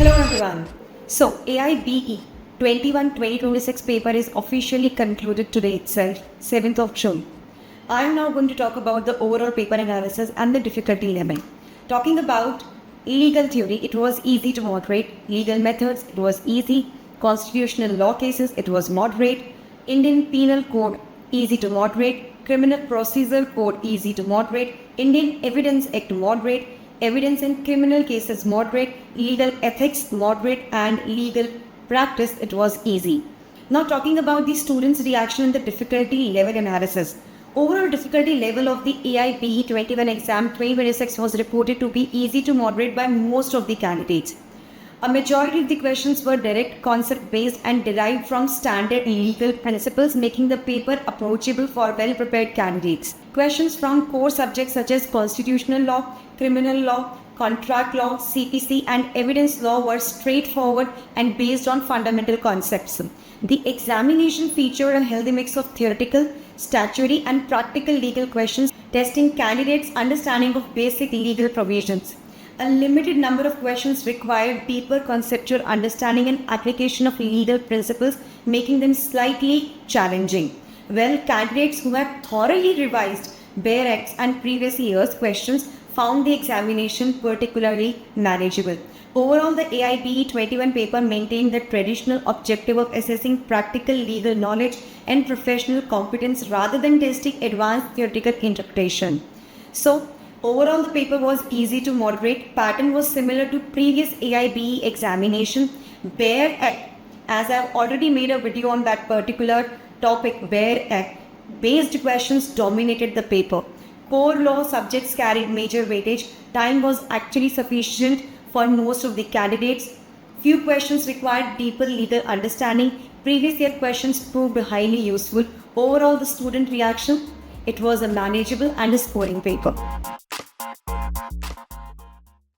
Hello everyone. So AIBE 21-2026 paper is officially concluded today itself, 7th of June. I am now going to talk about the overall paper analysis and the difficulty level. Talking about legal theory, it was easy to moderate. Legal methods, it was easy. Constitutional law cases, it was moderate. Indian Penal Code, easy to moderate. Criminal Procedure Code, easy to moderate. Indian Evidence Act, moderate. Evidence in criminal cases, moderate. Legal ethics, moderate. And legal practice, it was easy. Now talking about the students' reaction and the difficulty level analysis. Overall difficulty level of the AIBE 21 exam 2026 was reported to be easy to moderate by most of the candidates. A majority of the questions were direct, concept-based and derived from standard legal principles, making the paper approachable for well-prepared candidates. Questions from core subjects such as constitutional law, criminal law, contract law, CPC and evidence law were straightforward and based on fundamental concepts. The examination featured a healthy mix of theoretical, statutory and practical legal questions, testing candidates' understanding of basic legal provisions. A limited number of questions required deeper conceptual understanding and application of legal principles, making them slightly challenging. Well, candidates who had thoroughly revised bare acts and previous year's questions found the examination particularly manageable. Overall, the AIBE 21 paper maintained the traditional objective of assessing practical legal knowledge and professional competence rather than testing advanced theoretical interpretation. So, overall, the paper was easy to moderate. Pattern was similar to previous AIBE examination. Bare Act, as I've already made a video on that particular topic, Bare Act based questions dominated the paper. Core law subjects carried major weightage. Time was actually sufficient for most of the candidates. Few questions required deeper legal understanding. Previous year questions proved highly useful. Overall, the student reaction, it was a manageable and a scoring paper.